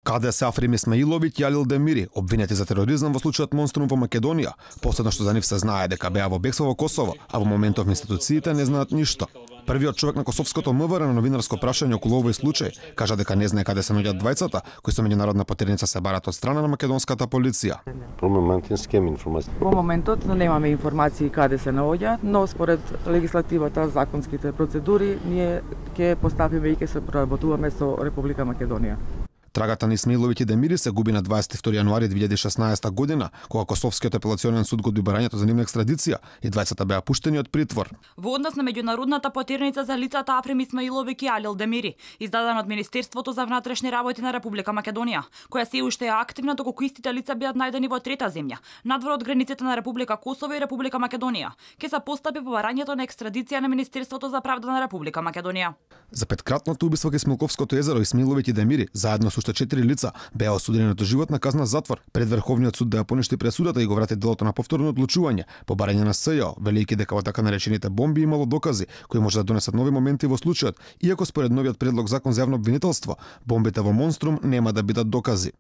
Каде се Африм Исмаиловиќ и Алил Демири, обвинети за тероризам во случајот Монструм во Македонија, последно што за нив се знае дека беа во бегство во Косово, а во моментов институциите не знаат ништо. Првиот човек на косовското МВР на новинарско прашање околу овој случај кажа дека не знае каде се наоѓаат двајцата кои со меѓународна потерница се барат од страна на македонската полиција. Во моментот немаме информации каде се наоѓаат, но според легислативата, законските процедури, ние ќе поставиме и ќе се проработуваме со Република Македонија. Трагата на Исмаиловиќ и Демири се губи на 22 јануари 2016 година, кога Косовскиот апелационен суд го одби барањето за нивна екстрадиција и двајцата беа пуштени од притвор. Во однос на меѓународната потерница за лицата Африм Исмаиловиќ и Алил Демири, издадена од Министерството за внатрешни работи на Република Македонија, која се уште е активна доколку истите лица бидат најдени во трета земја, надвор од границите на Република Косово и Република Македонија, ќе се постапи по барањето на екстрадиција на Министерството за правда на Република Македонија. За петкратното убиство кај Смилковското езеро Исмаиловиќ и Демири, заедно со уште 4 лица, беа осудени на доживотна казна затвор пред Врховниот суд да ја поништи пресудата и го врати делото на повторно одлучување по барање на СЈО, велејќи дека во така наречените бомби имало докази кои може да донесат нови моменти во случајот, иако според новиот предлог закон за јавно обвинителство, бомбите во Монструм нема да бидат докази.